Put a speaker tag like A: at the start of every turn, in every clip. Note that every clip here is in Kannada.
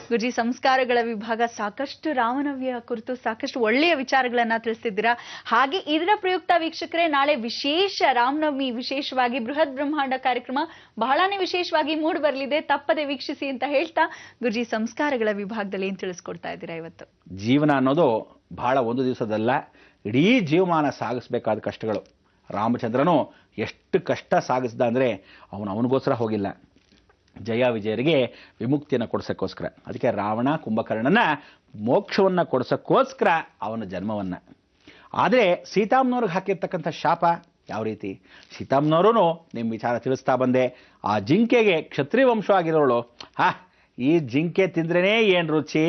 A: ಗುರುಜಿ, ಸಂಸ್ಕಾರಗಳ ವಿಭಾಗ ಸಾಕಷ್ಟು ರಾಮನವಮಿಯ ಕುರಿತು ಸಾಕಷ್ಟು ಒಳ್ಳೆಯ ವಿಚಾರಗಳನ್ನ ತಿಳಿಸಿದ್ದೀರಾ. ಹಾಗೆ ಇದರ ಪ್ರಯುಕ್ತ ವೀಕ್ಷಕರೇ, ನಾಳೆ ವಿಶೇಷ ರಾಮನವಮಿ, ವಿಶೇಷವಾಗಿ ಬೃಹತ್ ಬ್ರಹ್ಮಾಂಡ ಕಾರ್ಯಕ್ರಮ ಬಹಳಾನೇ ವಿಶೇಷವಾಗಿ ಮೂಡಿ ಬರಲಿದೆ. ತಪ್ಪದೆ ವೀಕ್ಷಿಸಿ ಅಂತ ಹೇಳ್ತಾ, ಗುರುಜಿ ಸಂಸ್ಕಾರಗಳ ವಿಭಾಗದಲ್ಲಿ ಏನ್ ತಿಳಿಸ್ಕೊಡ್ತಾ ಇದ್ದೀರಾ ಇವತ್ತು?
B: ಜೀವನ ಅನ್ನೋದು ಬಹಳ ಒಂದು ದಿವಸದಲ್ಲ, ಇಡೀ ಜೀವಮಾನ ಸಾಗಿಸ್ಬೇಕಾದ ಕಷ್ಟಗಳು. ರಾಮಚಂದ್ರನು ಎಷ್ಟು ಕಷ್ಟ ಸಾಗಿಸ್ದ ಅಂದರೆ ಅವನಿಗೋಸ್ಕರ ಹೋಗಿಲ್ಲ, ಜಯ ವಿಜಯರಿಗೆ ವಿಮುಕ್ತಿಯನ್ನು ಕೊಡ್ಸೋಕ್ಕೋಸ್ಕರ. ಅದಕ್ಕೆ ರಾವಣ ಕುಂಭಕರ್ಣನ ಮೋಕ್ಷವನ್ನು ಕೊಡ್ಸೋಕ್ಕೋಸ್ಕರ ಅವನ ಜನ್ಮವನ್ನು. ಆದರೆ ಸೀತಾಮ್ಮನವ್ರಿಗೆ ಹಾಕಿರ್ತಕ್ಕಂಥ ಶಾಪ ಯಾವ ರೀತಿ? ಸೀತಾಮ್ಮನವರು ನಿಮ್ಮ ವಿಚಾರ ತಿಳಿಸ್ತಾ ಬಂದೆ. ಆ ಜಿಂಕೆಗೆ ಕ್ಷತ್ರಿಯ ವಂಶವಾಗಿರೋಳು, ಈ ಜಿಂಕೆ ತಿಂದ್ರೇ ಏನು ರುಚಿ,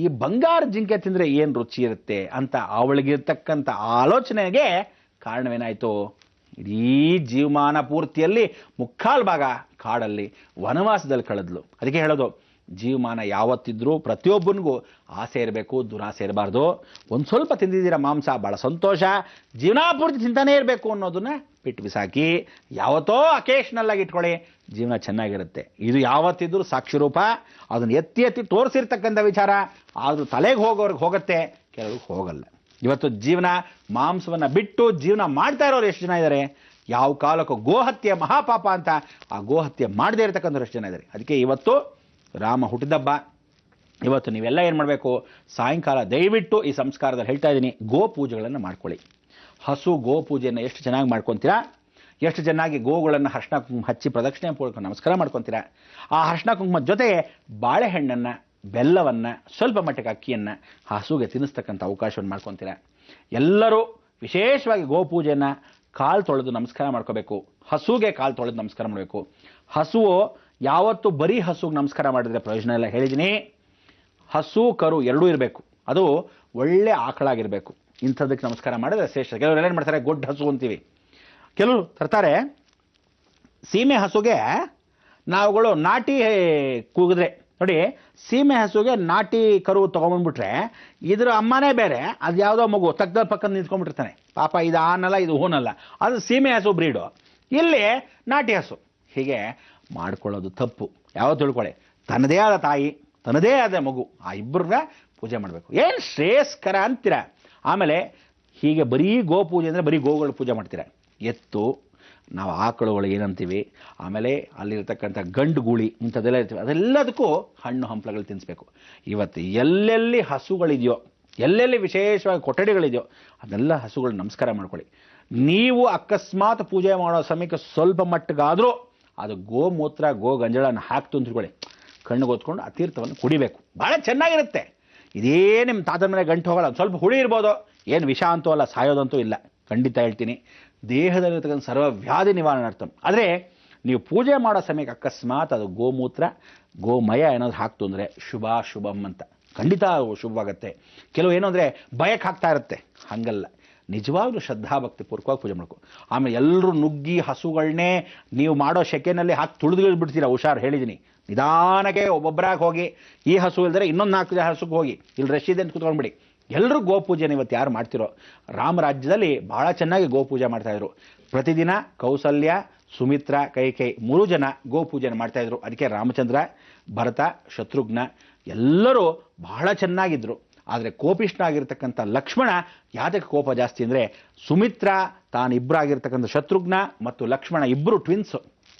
B: ಈ ಬಂಗಾರ ಜಿಂಕೆ ತಿಂದರೆ ಏನು ರುಚಿ ಇರುತ್ತೆ ಅಂತ ಅವಳಿಗಿರ್ತಕ್ಕಂಥ ಆಲೋಚನೆಗೆ ಕಾರಣವೇನಾಯಿತು? ಇಡೀ ಜೀವಮಾನ ಪೂರ್ತಿಯಲ್ಲಿ ಮುಕ್ಕಾಲು ಭಾಗ ಕಾಡಲ್ಲಿ ವನವಾಸದಲ್ಲಿ ಕಳೆದ್ಲು. ಅದಕ್ಕೆ ಹೇಳೋದು, ಜೀವಮಾನ ಯಾವತ್ತಿದ್ರೂ ಪ್ರತಿಯೊಬ್ಬನಿಗೂ ಆಸೆ ಇರಬೇಕು, ದುರಾಸೆ ಇರಬಾರ್ದು. ಒಂದು ಸ್ವಲ್ಪ ತಿಂದಿದ್ದೀರ ಮಾಂಸ, ಭಾಳ ಸಂತೋಷ, ಜೀವನ ಪೂರ್ತಿ ತಿಂತಾನೇ ಇರಬೇಕು ಅನ್ನೋದನ್ನ ಬಿಟ್ಟು ಬಿಸಾಕಿ ಯಾವತ್ತೋ ಅಕೇಶನಲ್ ಆಗಿ ಇಟ್ಕೊಳ್ಳಿ, ಜೀವನ ಚೆನ್ನಾಗಿರುತ್ತೆ. ಇದು ಯಾವತ್ತಿದ್ರೂ ಸಾಕ್ಷಿ ರೂಪ, ಅದನ್ನು ಎತ್ತಿ ಎತ್ತಿ ತೋರಿಸಿರ್ತಕ್ಕಂಥ ವಿಚಾರ. ಆದರೂ ತಲೆಗೆ ಹೋಗೋರ್ಗೆ ಹೋಗುತ್ತೆ, ಕೆಲವ್ರಿಗೆ ಹೋಗಲ್ಲ. ಇವತ್ತು ಜೀವನ ಮಾಂಸವನ್ನು ಬಿಟ್ಟು ಜೀವನ ಮಾಡ್ತಾ ಇರೋರು ಎಷ್ಟು ಜನ ಇದ್ದಾರೆ? ಯಾವ ಕಾಲಕ್ಕೂ ಗೋಹತ್ಯೆ ಮಹಾಪಾಪ ಅಂತ ಆ ಗೋಹತ್ಯೆ ಮಾಡದೇ ಇರತಕ್ಕಂಥವ್ರು ಎಷ್ಟು ಜನ ಇದ್ದಾರೆ? ಅದಕ್ಕೆ ಇವತ್ತು ರಾಮ ಹುಟ್ಟಿದಬ್ಬ. ಇವತ್ತು ನೀವೆಲ್ಲ ಏನು ಮಾಡಬೇಕು? ಸಾಯಂಕಾಲ ದಯವಿಟ್ಟು ಈ ಸಂಸ್ಕಾರದಲ್ಲಿ ಹೇಳ್ತಾ ಇದ್ದೀನಿ, ಗೋ ಪೂಜೆಗಳನ್ನು ಮಾಡ್ಕೊಳ್ಳಿ. ಹಸು ಗೋ ಪೂಜೆಯನ್ನು ಎಷ್ಟು ಚೆನ್ನಾಗಿ ಮಾಡ್ಕೊತೀರಾ, ಎಷ್ಟು ಚೆನ್ನಾಗಿ ಗೋಗಳನ್ನು ಅರ್ಶಿನ ಕುಂಕುಮ ಹಚ್ಚಿ ಪ್ರದಕ್ಷಿಣೆ ಪೂರ್ವಕ ನಮಸ್ಕಾರ ಮಾಡ್ಕೊತೀರಾ. ಆ ಅರ್ಶಿನ ಕುಂಕುಮದ ಜೊತೆಗೆ ಬಾಳೆಹಣ್ಣನ್ನು, ಬೆಲ್ಲವನ್ನು, ಸ್ವಲ್ಪ ಮಟ್ಟಿಗೆ ಅಕ್ಕಿಯನ್ನು ಹಸುಗೆ ತಿನ್ನಿಸ್ತಕ್ಕಂಥ ಅವಕಾಶವನ್ನು ಮಾಡ್ಕೊತೀರ. ಎಲ್ಲರೂ ವಿಶೇಷವಾಗಿ ಗೋಪೂಜೆಯನ್ನು ಕಾಲು ತೊಳೆದು ನಮಸ್ಕಾರ ಮಾಡ್ಕೋಬೇಕು. ಹಸುಗೆ ಕಾಲು ತೊಳೆದು ನಮಸ್ಕಾರ ಮಾಡಬೇಕು. ಹಸುವು ಯಾವತ್ತು ಬರೀ ಹಸುಗೆ ನಮಸ್ಕಾರ ಮಾಡಿದ್ರೆ ಪ್ರಯೋಜನ ಇಲ್ಲ, ಹೇಳಿದ್ದೀನಿ. ಹಸು ಕರು ಎರಡೂ ಇರಬೇಕು, ಅದು ಒಳ್ಳೆ ಆಕಳಾಗಿರಬೇಕು. ಇಂಥದ್ದಕ್ಕೆ ನಮಸ್ಕಾರ ಮಾಡಿದ್ರೆ ಶ್ರೇಷ್ಠ. ಕೆಲವರು ಏನು ಮಾಡ್ತಾರೆ, ಗೊಡ್ಡ ಹಸು ಅಂತೀವಿ. ಕೆಲವರು ತರ್ತಾರೆ ಸೀಮೆ ಹಸುಗೆ ನಾವುಗಳು ನಾಟಿ ಕೂಗಿದ್ರೆ ನೋಡಿ, ಸೀಮೆ ಹಸುಗೆ ನಾಟಿ ಕರು ತೊಗೊಂಬಂದ್ಬಿಟ್ರೆ ಇದ್ರ ಅಮ್ಮನೇ ಬೇರೆ, ಅದು ಯಾವುದೋ ಮಗು ತಗ್ದ ಪಕ್ಕದ ನಿಂತ್ಕೊಂಡ್ಬಿಟ್ಟಿರ್ತಾನೆ. ಪಾಪ ಇದು ಆನಲ್ಲ, ಇದು ಹೂನಲ್ಲ, ಅದು ಸೀಮೆ ಹಸು ಬ್ರೀಡು, ಇಲ್ಲಿ ನಾಟಿ ಹಸು. ಹೀಗೆ ಮಾಡ್ಕೊಳ್ಳೋದು ತಪ್ಪು. ಯಾವ ತಿಳ್ಕೊಳ್ಳಿ, ತನ್ನದೇ ಆದ ತಾಯಿ, ತನ್ನದೇ ಆದ ಮಗು, ಆ ಇಬ್ಬರನ್ನ ಪೂಜೆ ಮಾಡಬೇಕು. ಏನು ಶ್ರೇಯಸ್ಕರ ಅಂತೀರ. ಆಮೇಲೆ ಹೀಗೆ ಬರೀ ಗೋ ಪೂಜೆ ಅಂದರೆ ಬರೀ ಗೋಗಳು ಪೂಜೆ ಮಾಡ್ತೀರ. ಎತ್ತು, ನಾವು ಆಕಳುಗಳು ಏನಂತೀವಿ, ಆಮೇಲೆ ಅಲ್ಲಿರ್ತಕ್ಕಂಥ ಗಂಡು ಗೂಳಿ ಇಂಥದ್ದೆಲ್ಲ ಇರ್ತೀವಿ, ಅದೆಲ್ಲದಕ್ಕೂ ಹಣ್ಣು ಹಂಪಲಗಳು ತಿನ್ನಿಸ್ಬೇಕು. ಇವತ್ತು ಎಲ್ಲೆಲ್ಲಿ ಹಸುಗಳಿದೆಯೋ, ಎಲ್ಲೆಲ್ಲಿ ವಿಶೇಷವಾಗಿ ಕೊಠಡಿಗಳಿದೆಯೋ ಅದೆಲ್ಲ ಹಸುಗಳು ನಮಸ್ಕಾರ ಮಾಡ್ಕೊಳ್ಳಿ. ನೀವು ಅಕಸ್ಮಾತ್ ಪೂಜೆ ಮಾಡೋ ಸಮಯಕ್ಕೆ ಸ್ವಲ್ಪ ಮಟ್ಟಿಗಾದರೂ ಅದು ಗೋಮೂತ್ರ ಗೋ ಗಂಜಳನ್ನು ಹಾಕ್ತು ಅಂತ ತಿಳ್ಕೊಳ್ಳಿ, ಕಣ್ಣಿಗೆ ಹೊತ್ಕೊಂಡು ಆ ತೀರ್ಥವನ್ನು ಕುಡಿಬೇಕು. ಭಾಳ ಚೆನ್ನಾಗಿರುತ್ತೆ. ಇದೇ ನಿಮ್ಮ ತಾತನ ಮೇಲೆ ಗಂಟು ಹೋಗಲ್ಲ. ಸ್ವಲ್ಪ ಹುಳಿ ಇರ್ಬೋದು, ಏನು ವಿಷ ಅಂತೂ ಅಲ್ಲ, ಸಾಯೋದಂತೂ ಇಲ್ಲ. ಖಂಡಿತ ಹೇಳ್ತೀನಿ, ದೇಹದಲ್ಲಿರ್ತಕ್ಕಂಥ ಸರ್ವ ವ್ಯಾಧಿ ನಿವಾರಣಾರ್ಥ. ಆದರೆ ನೀವು ಪೂಜೆ ಮಾಡೋ ಸಮಯಕ್ಕೆ ಅಕಸ್ಮಾತ್ ಅದು ಗೋಮೂತ್ರ ಗೋಮಯ ಏನಾದ್ರು ಹಾಕ್ತು ಅಂದರೆ ಶುಭಂ ಅಂತ ಖಂಡಿತ ಶುಭವಾಗುತ್ತೆ. ಕೆಲವು ಏನು ಅಂದರೆ ಭಯಕ್ಕೆ ಹಾಕ್ತಾ ಇರುತ್ತೆ, ಹಾಗಲ್ಲ. ನಿಜವಾಗ್ಲೂ ಶ್ರದ್ಧಾಭಕ್ತಿ ಪೂರ್ವಕವಾಗಿ ಪೂಜೆ ಮಾಡ್ಕೊ. ಆಮೇಲೆ ಎಲ್ಲರೂ ನುಗ್ಗಿ ಹಸುಗಳನ್ನೇ ನೀವು ಮಾಡೋ ಶೆಕೆನಲ್ಲಿ ಹಾಕಿ ತುಳಿದು ಹುಷಾರು, ಹೇಳಿದ್ದೀನಿ. ನಿಧಾನಕ್ಕೆ ಒಬ್ಬೊಬ್ಬರಾಗಿ ಹೋಗಿ, ಈ ಹಸು ಇಲ್ದರೆ ಇನ್ನೊಂದು 4 ಹಸುಗೆ ಹೋಗಿ, ಇಲ್ಲಿ ರಶ್ ಇದೆ ಅಂತ ಕುತ್ಕೊಂಡ್ಬಿಡಿ. ಎಲ್ಲರೂ ಗೋಪೂಜೆನ ಇವತ್ತು ಯಾರು ಮಾಡ್ತಿರೋ, ರಾಮರಾಜ್ಯದಲ್ಲಿ ಭಾಳ ಚೆನ್ನಾಗಿ ಗೋಪೂಜೆ ಮಾಡ್ತಾಯಿದ್ರು. ಪ್ರತಿದಿನ ಕೌಸಲ್ಯ, ಸುಮಿತ್ರ, ಕೈಕೇಯಿ 3 ಜನ ಗೋಪೂಜೆನ ಮಾಡ್ತಾಯಿದ್ರು. ಅದಕ್ಕೆ ರಾಮಚಂದ್ರ, ಭರತ, ಶತ್ರುಘ್ನ ಎಲ್ಲರೂ ಬಹಳ ಚೆನ್ನಾಗಿದ್ದರು. ಆದರೆ ಕೋಪಿಷ್ಠ ಆಗಿರ್ತಕ್ಕಂಥ ಲಕ್ಷ್ಮಣ ಯಾತಕ್ಕೆ ಕೋಪ ಜಾಸ್ತಿ ಅಂದರೆ, ಸುಮಿತ್ರ ತಾನಿಬ್ಬರಾಗಿರ್ತಕ್ಕಂಥ ಶತ್ರುಘ್ನ ಮತ್ತು ಲಕ್ಷ್ಮಣ ಇಬ್ಬರು ಟ್ವಿನ್ಸು.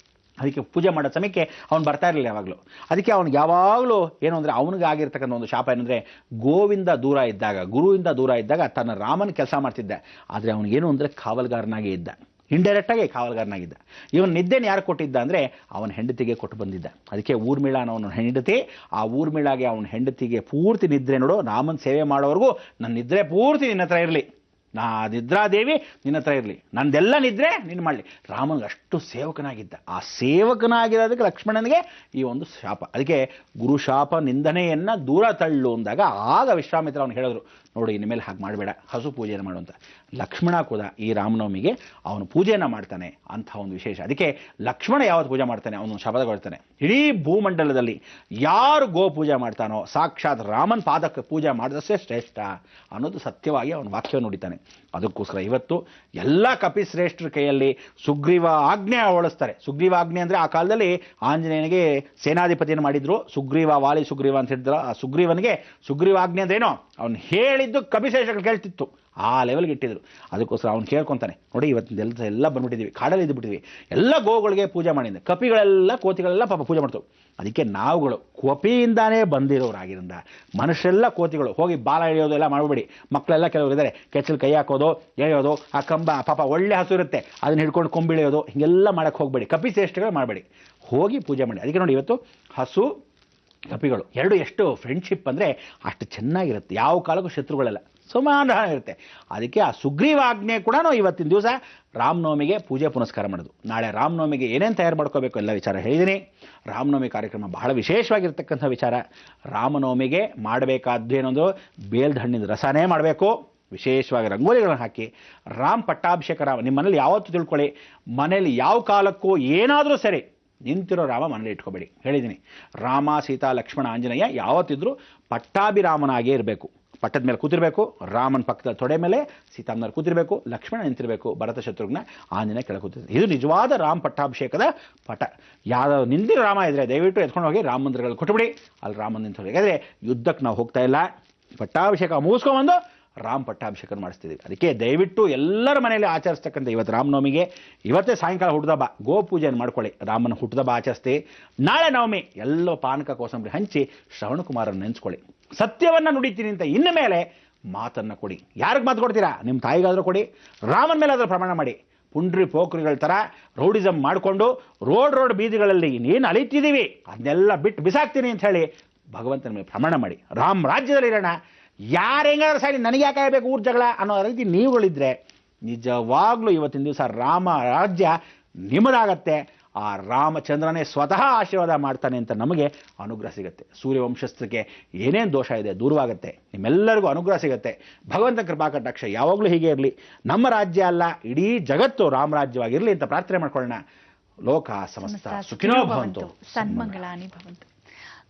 B: ಅದಕ್ಕೆ ಪೂಜೆ ಮಾಡೋ ಸಮಯಕ್ಕೆ ಅವ್ನು ಬರ್ತಾ ಇರಲಿಲ್ಲ ಯಾವಾಗಲೂ. ಅದಕ್ಕೆ ಅವ್ನಿಗೆ ಯಾವಾಗಲೂ ಏನು ಅಂದರೆ, ಅವನಿಗೆ ಆಗಿರ್ತಕ್ಕಂಥ ಒಂದು ಶಾಪ ಏನಂದರೆ, ಗೋವಿಂದ ದೂರ ಇದ್ದಾಗ, ಗುರುವಿಂದ ದೂರ ಇದ್ದಾಗ ತನ್ನ ರಾಮನ ಕೆಲಸ ಮಾಡ್ತಿದ್ದ. ಆದರೆ ಅವನಿಗೇನು ಅಂದರೆ ಕಾವಲ್ಗಾರನಾಗೇ ಇದ್ದ, ಇಂಡೈರೆಕ್ಟಾಗಿ ಕಾವಲ್ಗಾರನಾಗಿದ್ದ. ಇವನು ನಿದ್ದೆನ ಯಾರು ಕೊಟ್ಟಿದ್ದ ಅಂದರೆ ಅವನ ಹೆಂಡತಿಗೆ ಕೊಟ್ಟು ಬಂದಿದ್ದ. ಅದಕ್ಕೆ ಊರ್ಮಿಳ ಅನ್ನೋ ಹೆಂಡತಿ, ಆ ಊರ್ಮಿಳಾಗೆ ಅವನ ಹೆಂಡತಿಗೆ ಪೂರ್ತಿ ನಿದ್ರೆ, ನೋಡು ರಾಮನ ಸೇವೆ ಮಾಡೋವರೆಗೂ ನನ್ನ ನಿದ್ರೆ ಪೂರ್ತಿ ನಿನ್ನ ಹತ್ರ ಇರಲಿ, ನಿದ್ರಾದೇವಿ ನಿನ್ನ ಹತ್ರ ಇರಲಿ, ನಂದೆಲ್ಲ ನಿದ್ರೆ ನೀನು ಮಾಡಲಿ. ರಾಮನಿಗೆ ಅಷ್ಟು ಸೇವಕನಾಗಿದ್ದ. ಆ ಸೇವಕನಾಗಿರೋದಕ್ಕೆ ಲಕ್ಷ್ಮಣನಿಗೆ ಈ ಒಂದು ಶಾಪ. ಅದಕ್ಕೆ ಗುರು ಶಾಪ ನಿಂದನೆಯನ್ನು ದೂರ ತಳ್ಳು ಅಂದಾಗ ಆಗ ವಿಶ್ವಾಮಿತ್ರ ಅವನು ಹೇಳಿದ್ರು, ನೋಡಿ ಇನ್ಮೇಲೆ ಹಾಗೆ ಮಾಡಬೇಡ, ಹಸು ಪೂಜೆಯನ್ನು ಮಾಡು ಅಂತ. ಲಕ್ಷ್ಮಣ ಕೂಡ ಈ ರಾಮನವಮಿಗೆ ಅವನು ಪೂಜೆಯನ್ನು ಮಾಡ್ತಾನೆ ಅಂಥ ಒಂದು ವಿಶೇಷ. ಅದಕ್ಕೆ ಲಕ್ಷ್ಮಣ ಯಾವತ್ತು ಪೂಜೆ ಮಾಡ್ತಾನೆ ಅವನು ಶಪಥ ಕೊಡ್ತಾನೆ, ಇಡೀ ಭೂಮಂಡಲದಲ್ಲಿ ಯಾರು ಗೋ ಪೂಜೆ ಮಾಡ್ತಾನೋ ಸಾಕ್ಷಾತ್ ರಾಮನ ಪಾದಕ್ಕೆ ಪೂಜೆ ಮಾಡಿದಷ್ಟೇ ಶ್ರೇಷ್ಠ ಅನ್ನೋದು ಸತ್ಯವಾಗಿ ಅವನ ವಾಕ್ಯವನ್ನು ನುಡಿತಾನೆ. ಅದಕ್ಕೋಸ್ಕರ ಇವತ್ತು ಎಲ್ಲ ಕಪಿಶ್ರೇಷ್ಠರ ಕೈಯಲ್ಲಿ ಸುಗ್ರೀವ ಆಜ್ಞೆ ಹೊಳಿಸ್ತಾರೆ. ಸುಗ್ರೀವ ಆಜ್ಞೆ ಅಂದರೆ ಆ ಕಾಲದಲ್ಲಿ ಆಂಜನೇಯನಿಗೆ ಸೇನಾಧಿಪತಿಯನ್ನು ಮಾಡಿದ್ರು. ಸುಗ್ರೀವ ವಾಲಿ ಸುಗ್ರೀವ ಅಂತ ಹೇಳಿದ್ರು. ಆ ಸುಗ್ರೀವನಿಗೆ ಸುಗ್ರೀವ ಆಜ್ಞೆ ಅಂದ್ರೆ ಏನೋ ಅವ್ನು ಹೇಳಿದ್ದು ಕಪಿಶ್ರೇಷ್ಠಗಳು ಕೇಳ್ತಿತ್ತು, ಆ ಲೆವೆಲ್ಗೆ ಇಟ್ಟಿದ್ರು. ಅದಕ್ಕೋಸ್ಕರ ಅವ್ನು ಕೇಳ್ಕೊತಾನೆ, ನೋಡಿ ಇವತ್ತಿನ ಎಲ್ಲ ಬಂದ್ಬಿಟ್ಟಿದ್ದೀವಿ, ಕಾಡಲ್ಲಿ ಇದ್ದುಬಿಟ್ಟಿದ್ವಿ, ಎಲ್ಲ ಗೋಗಳಿಗೆ ಪೂಜೆ ಮಾಡಿದ್ದೆ, ಕಪಿಗಳೆಲ್ಲ ಕೋತಿಗಳೆಲ್ಲ ಪಾಪ ಪೂಜೆ ಮಾಡ್ತವೆ. ಅದಕ್ಕೆ ನಾವುಗಳು ಕಪಿಯಿಂದಾನೇ ಬಂದಿರೋರಾಗಿರಿಂದ ಮನುಷ್ಯರೆಲ್ಲ ಕೋತಿಗಳು ಹೋಗಿ ಬಾಲ ಎಳೆಯೋದು ಎಲ್ಲ ಮಾಡಬೇಡಿ. ಮಕ್ಕಳೆಲ್ಲ ಕೆಲವರು ಇದ್ದಾರೆ, ಕೆಚ್ಚಲು ಕೈ ಹಾಕೋದು ಎಳೆಯೋದು, ಆ ಕಂಬ ಪಾಪ ಒಳ್ಳೆ ಹಸು ಇರುತ್ತೆ ಅದನ್ನ ಹಿಡ್ಕೊಂಡು ಕೊಂಬಿಳೆಯೋದು, ಹೀಗೆಲ್ಲ ಮಾಡಕ್ಕೆ ಹೋಗಬೇಡಿ, ಕಪಿಚೇಷ್ಟೆಗಳು ಮಾಡಬೇಡಿ, ಹೋಗಿ ಪೂಜೆ ಮಾಡಿ. ಅದಕ್ಕೆ ನೋಡಿ ಇವತ್ತು ಹಸು ಕಪಿಗಳು ಎರಡು ಎಷ್ಟು ಫ್ರೆಂಡ್ಶಿಪ್ ಅಂದರೆ ಅಷ್ಟು ಚೆನ್ನಾಗಿರುತ್ತೆ, ಯಾವ ಕಾಲಕ್ಕೂ ಶತ್ರುಗಳೆಲ್ಲ ಸಮಾಧಾನ ಇರುತ್ತೆ. ಅದಕ್ಕೆ ಆ ಸುಗ್ರೀವಾಜ್ಞೆ ಕೂಡ ಇವತ್ತಿನ ದಿವಸ ರಾಮನವಮಿಗೆ ಪೂಜೆ ಪುನಸ್ಕಾರ ಮಾಡೋದು. ನಾಳೆ ರಾಮನವಮಿಗೆ ಏನೇನು ತಯಾರು ಮಾಡ್ಕೋಬೇಕು ಎಲ್ಲ ವಿಚಾರ ಹೇಳಿದ್ದೀನಿ. ರಾಮನವಮಿ ಕಾರ್ಯಕ್ರಮ ಬಹಳ ವಿಶೇಷವಾಗಿರ್ತಕ್ಕಂಥ ವಿಚಾರ. ರಾಮನವಮಿಗೆ ಮಾಡಬೇಕಾದ್ದು ಏನೊಂದು ಬೇಲ್ದ ಹಣ್ಣಿನ ರಸನೇ ಮಾಡಬೇಕು, ವಿಶೇಷವಾಗಿ ರಂಗೋಲಿಗಳನ್ನು ಹಾಕಿ ರಾಮ್ ಪಟ್ಟಾಭಿಷೇಕ. ನಿಮ್ಮ ಮನೇಲಿ ಯಾವತ್ತೂ ತಿಳ್ಕೊಳ್ಳಿ, ಮನೇಲಿ ಯಾವ ಕಾಲಕ್ಕೂ ಏನಾದರೂ ಸರಿ ನಿಂತಿರೋ ರಾಮ ಮನೇಲಿ ಇಟ್ಕೋಬೇಡಿ. ಹೇಳಿದ್ದೀನಿ, ರಾಮ ಸೀತಾ ಲಕ್ಷ್ಮಣ ಆಂಜನೇಯ ಯಾವತ್ತಿದ್ರೂ ಪಟ್ಟಾಭಿರಾಮನಾಗೇ ಇರಬೇಕು. ಪಟ್ಟದ ಮೇಲೆ ಕೂತಿರ್ಬೇಕು, ರಾಮನ ಪಕ್ಕದ ತೊಡೆ ಮೇಲೆ ಸೀತಾಮ್ಮನವ್ರು ಕೂತಿರ್ಬೇಕು, ಲಕ್ಷ್ಮಣ ನಿಂತಿರಬೇಕು, ಭರತ ಶತ್ರುಘ್ನ ಆಂಜನೇಯ ಕೆಳಗೆ ಕೂತಿರ್ಬೇಕು. ಇದು ನಿಜವಾದ ರಾಮ ಪಟ್ಟಾಭಿಷೇಕದ ಪಟ. ಯಾವ್ದಾದ್ರು ನಿಂತಿರೋ ರಾಮ ಇದ್ರೆ ದಯವಿಟ್ಟು ಎತ್ಕೊಂಡು ಹೋಗಿ ರಾಮ ಮಂದಿರಗಳು ಕೊಟ್ಟುಬಿಡಿ, ಅಲ್ಲಿ ರಾಮನ ನಿಂತು. ಯಾಕಂದರೆ ಯುದ್ಧಕ್ಕೆ ನಾವು ಹೋಗ್ತಾ ಇಲ್ಲ, ಪಟ್ಟಾಭಿಷೇಕ ಮುಗಿಸ್ಕೊಂಬಂದು ರಾಮ ಪಟ್ಟಾಭಿಷೇಕ ಮಾಡಿಸ್ತಿದ್ದೀವಿ. ಅದಕ್ಕೆ ದಯವಿಟ್ಟು ಎಲ್ಲರ ಮನೆಯಲ್ಲಿ ಆಚರಿಸ್ತಕ್ಕಂಥ ಇವತ್ತು ರಾಮನವಮಿಗೆ ಇವತ್ತೇ ಸಾಯಂಕಾಲ ಹುಟ್ಟದಬ್ಬ ಗೋಪೂಜೆಯನ್ನು ಮಾಡ್ಕೊಳ್ಳಿ. ರಾಮನ ಹುಟ್ಟದಬ್ಬ ಆಚರಿಸ್ತಿ. ನಾಳೆ ನವಮಿ ಎಲ್ಲೋ ಪಾನಕ ಕೋಸಂಬರಿ ಹಂಚಿ ಶ್ರವಣಕುಮಾರನ್ನು ನೆನೆಸ್ಕೊಳ್ಳಿ. ಸತ್ಯವನ್ನು ನುಡಿತೀನಿ ಅಂತ ಇನ್ನು ಮೇಲೆ ಮಾತನ್ನು ಕೊಡಿ. ಯಾರಿಗೆ ಮಾತು ಕೊಡ್ತೀರಾ? ನಿಮ್ಮ ತಾಯಿಗಾದರೂ ಕೊಡಿ, ರಾಮನ ಮೇಲೆ ಆದರೂ ಪ್ರಮಾಣ ಮಾಡಿ. ಪುಂಡ್ರಿ ಪೋಖ್ರಿಗಳ ಥರ ರೌಡಿಸಮ್ ಮಾಡಿಕೊಂಡು ರೋಡ್ ಬೀದಿಗಳಲ್ಲಿ ಏನು ಅಲಿತಿದ್ದೀವಿ ಅದನ್ನೆಲ್ಲ ಬಿಟ್ಟು ಬಿಸಾಕ್ತೀನಿ ಅಂತ ಹೇಳಿ ಭಗವಂತನ ಮೇಲೆ ಪ್ರಮಾಣ ಮಾಡಿ. ರಾಮ ರಾಜ್ಯದಲ್ಲಿ ಇರೋಣ, ಯಾರು ಹೆಂಗಾದ್ರೂ ಸರಿ ನನಗೆ ಯಾಕೆ ಆಗಬೇಕು ಊರ ಜಗಳ ಅನ್ನೋ ರೀತಿ ನೀವುಗಳಿದ್ರೆ ನಿಜವಾಗ್ಲೂ ಇವತ್ತಿನ ದಿವಸ ರಾಮ ರಾಜ್ಯ ನಿಮ್ಮದಾಗತ್ತೆ. ಆ ರಾಮಚಂದ್ರನೇ ಸ್ವತಃ ಆಶೀರ್ವಾದ ಮಾಡ್ತಾನೆ ಅಂತ ನಮಗೆ ಅನುಗ್ರಹ ಸಿಗುತ್ತೆ. ಸೂರ್ಯವಂಶಸ್ಥಕ್ಕೆ ಏನೇನು ದೋಷ ಇದೆ ದೂರವಾಗುತ್ತೆ, ನಿಮ್ಮೆಲ್ಲರಿಗೂ ಅನುಗ್ರಹ ಸಿಗುತ್ತೆ. ಭಗವಂತ ಕೃಪಾ ಕಟಾಕ್ಷ ಯಾವಾಗಲೂ ಹೀಗೆ ಇರಲಿ. ನಮ್ಮ ರಾಜ್ಯ ಅಲ್ಲ, ಇಡೀ ಜಗತ್ತು ರಾಮರಾಜ್ಯವಾಗಿರಲಿ ಅಂತ ಪ್ರಾರ್ಥನೆ ಮಾಡ್ಕೊಳ್ಳೋಣ. ಲೋಕ ಸಮಸ್ತ ಸುಖಿನೋ ಭವಂತು,
A: ಸನ್ಮಂಗಳಾನಿ ಭವಂತು.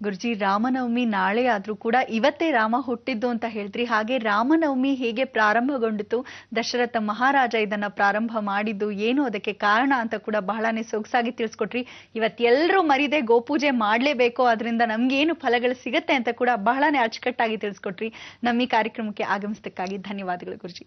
A: ಗುರುಜಿ, ರಾಮನವಮಿ ನಾಳೆ ಆದ್ರೂ ಕೂಡ ಇವತ್ತೇ ರಾಮ ಹುಟ್ಟಿದ್ದು ಅಂತ ಹೇಳ್ತೀರಿ. ಹಾಗೆ ರಾಮನವಮಿ ಹೇಗೆ ಪ್ರಾರಂಭಗೊಂಡಿತು, ದಶರಥ ಮಹಾರಾಜ ಇದನ್ನ ಪ್ರಾರಂಭ ಮಾಡಿದ್ದು ಏನು, ಅದಕ್ಕೆ ಕಾರಣ ಅಂತ ಕೂಡ ಬಹಳನೇ ಸೊಗಸಾಗಿ ತಿಳಿಸ್ಕೊಟ್ರಿ. ಇವತ್ತೆಲ್ಲರೂ ಮರಿದೆ ಗೋಪೂಜೆ ಮಾಡ್ಲೇಬೇಕು, ಅದರಿಂದ ನಮ್ಗೇನು ಫಲಗಳು ಸಿಗತ್ತೆ ಅಂತ ಕೂಡ ಬಹಳನೇ ಅಚ್ಚುಕಟ್ಟಾಗಿ ತಿಳಿಸ್ಕೊಟ್ರಿ. ನಮ್ಮ ಈ ಕಾರ್ಯಕ್ರಮಕ್ಕೆ ಆಗಮಿಸಿದ್ದಕ್ಕಾಗಿ ಧನ್ಯವಾದಗಳು ಗುರುಜಿ.